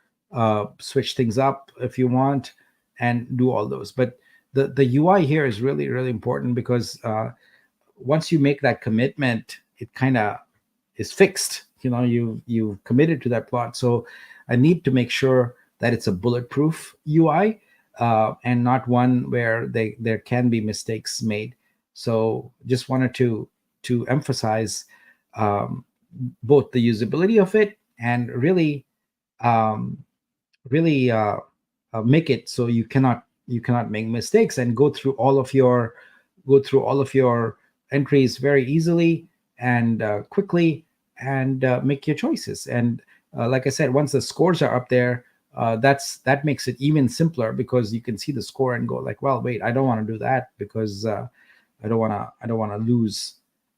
switch things up if you want and do all those. But the UI here is really, really important, because once you make that commitment, it kind of is fixed. You've committed to that plot. So I need to make sure that it's a bulletproof UI, and not one where there can be mistakes made. So just wanted to emphasize both the usability of it, and really make it so you cannot make mistakes, and go through all of your entries very easily and quickly, and make your choices. And like I said, once the scores are up there, that makes it even simpler, because you can see the score and go like, well, wait, I don't want to do that, because I don't want to lose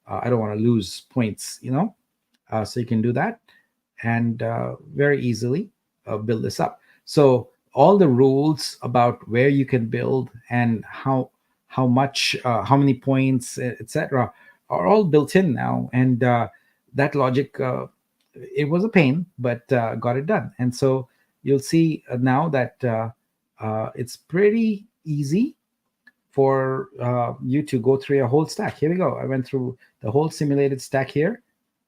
I don't want to lose points, so you can do that, and very easily build this up. So all the rules about where you can build and how much, how many points, etc., are all built in now, and that logic, it was a pain, but got it done. And so you'll see now that it's pretty easy for you to go through a whole stack. Here we go. I went through the whole simulated stack here,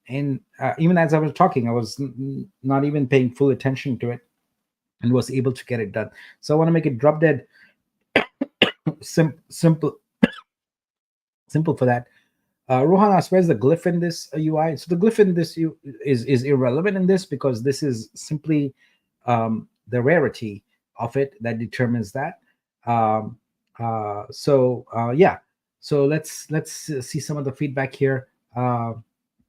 and even as I was talking, I was not even paying full attention to it, and was able to get it done. So I want to make it drop dead simple for that. Rohan asked, where's the glyph in this UI? So the glyph in this is irrelevant in this, because this is simply the rarity of it that determines that. Yeah. So let's see some of the feedback here.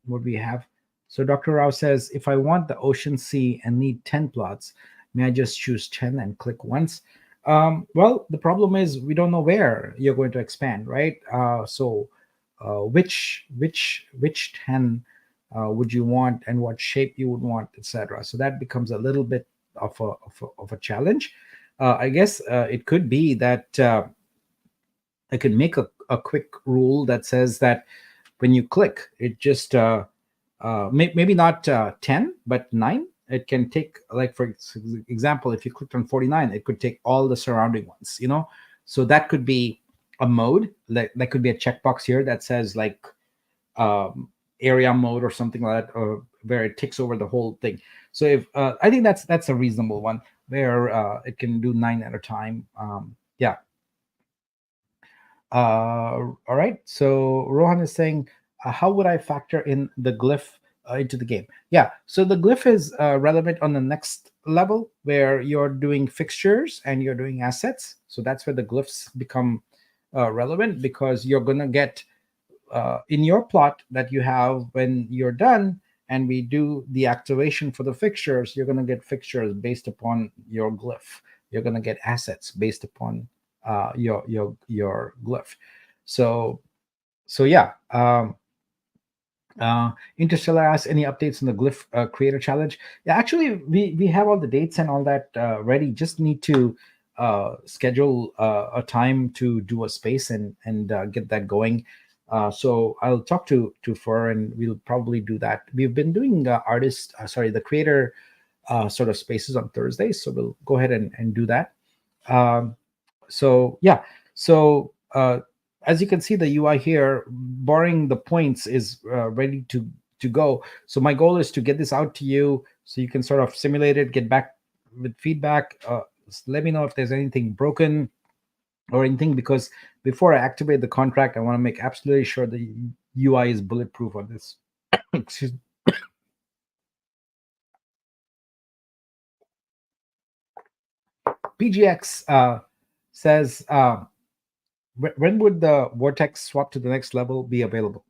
What we have. So Dr. Rao says, if I want the ocean sea and need 10 plots, may I just choose 10 and click once? Well, the problem is we don't know where you're going to expand, right? Which 10 would you want, and what shape you would want, etc. So that becomes a little bit of a challenge. I guess it could be that I could make a quick rule that says that when you click, it just maybe not 10, but 9. It can take, like, for example, if you clicked on 49, it could take all the surrounding ones, so that could be a mode. That could be a checkbox here that says, like, area mode or something like that, or where it takes over the whole thing. So if I think that's a reasonable one, where it can do 9 at a time. Yeah. All right. So Rohan is saying, how would I factor in the glyph into the game? Yeah. So the glyph is relevant on the next level, where you're doing fixtures and you're doing assets. So that's where the glyphs become relevant, because you're going to get in your plot that you have when you're done, and we do the activation for the fixtures, you're going to get fixtures based upon your glyph. You're going to get assets based upon your glyph. So yeah. Interstellar asks, any updates on the glyph creator challenge? Yeah, actually, we have all the dates and all that ready. Just need to schedule a time to do a space and get that going. So I'll talk to Fur, and we'll probably do that. We've been doing the creator sort of spaces on Thursdays, so we'll go ahead and do that. So yeah. So as you can see, the UI here, barring the points, is ready to go. So my goal is to get this out to you, so you can sort of simulate it, get back with feedback. Let me know if there's anything broken or anything, because before I activate the contract, I want to make absolutely sure the UI is bulletproof on this. Excuse me. PGX says, when would the Vortex swap to the next level be available?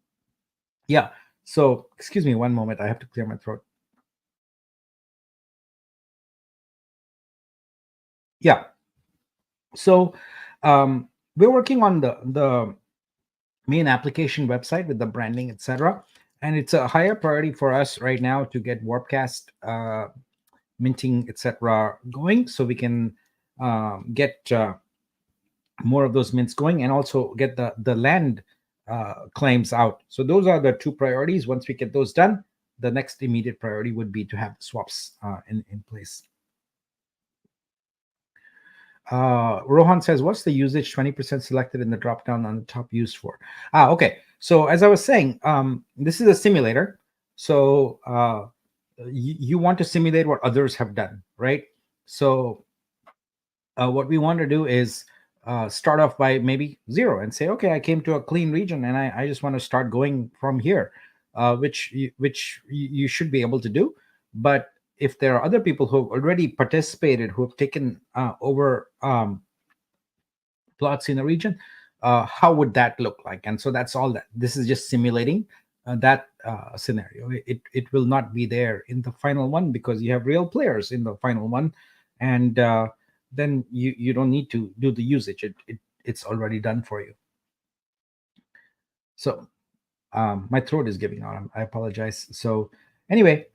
Yeah. So excuse me one moment. I have to clear my throat. Yeah. So we're working on the main application website with the branding, etc. And it's a higher priority for us right now to get Warcast minting, etc. going, so we can get more of those mints going, and also get the land claims out. So those are the two priorities. Once we get those done, the next immediate priority would be to have swaps in place. Rohan says, what's the usage 20% selected in the drop down on the top used for? Okay. So as I was saying, this is a simulator. So you want to simulate what others have done, right? So what we want to do is start off by maybe 0 and say, okay, I came to a clean region, and I just want to start going from here, which you should be able to do. But if there are other people who have already participated, who have taken over plots in a region, how would that look like? And so that's all that. This is just simulating that scenario. It will not be there in the final one, because you have real players in the final one. and then you don't need to do the usage. It's already done for you. So my throat is giving out. I apologize. So anyway,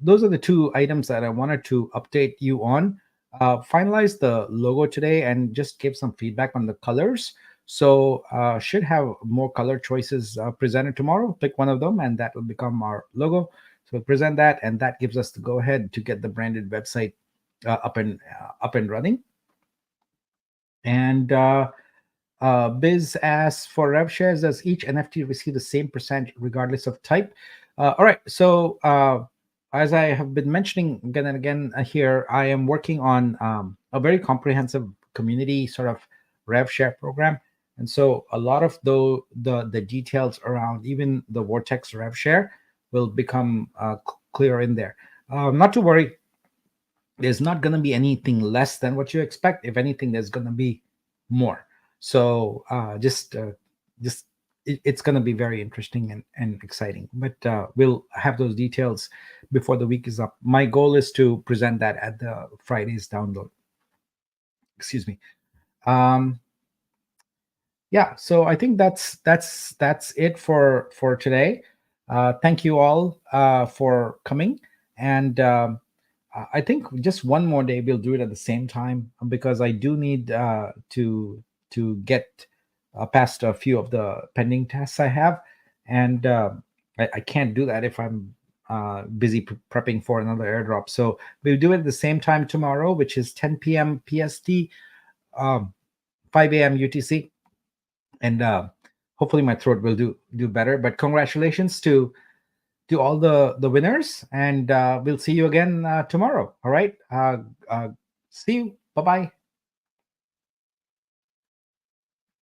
those are the two items that I wanted to update you on. Finalize the logo today and just give some feedback on the colors. So should have more color choices presented tomorrow. Pick one of them, and that will become our logo. So present that, and that gives us the go ahead to get the branded website up and running. And Biz asks for rev shares, does each NFT receive the same percent regardless of type? All right. So as I have been mentioning again and again here, I am working on a very comprehensive community sort of rev share program. And so a lot of the details around even the Vortex rev share will become clear in there. Not to worry, there's not going to be anything less than what you expect. If anything, there's going to be more. So just it's going to be very interesting and exciting. But we'll have those details before the week is up. My goal is to present that at the Friday's download. Excuse me. Yeah, so I think that's it for today. Thank you all for coming, and I think just one more day we'll do it at the same time, because I do need to get past a few of the pending tasks I have, and I can't do that if I'm busy prepping for another airdrop. So we'll do it at the same time tomorrow, which is 10 p.m. PST, 5 a.m. UTC, and hopefully my throat will do better. But congratulations to all the winners, and we'll see you again tomorrow. All right, see you. Bye bye.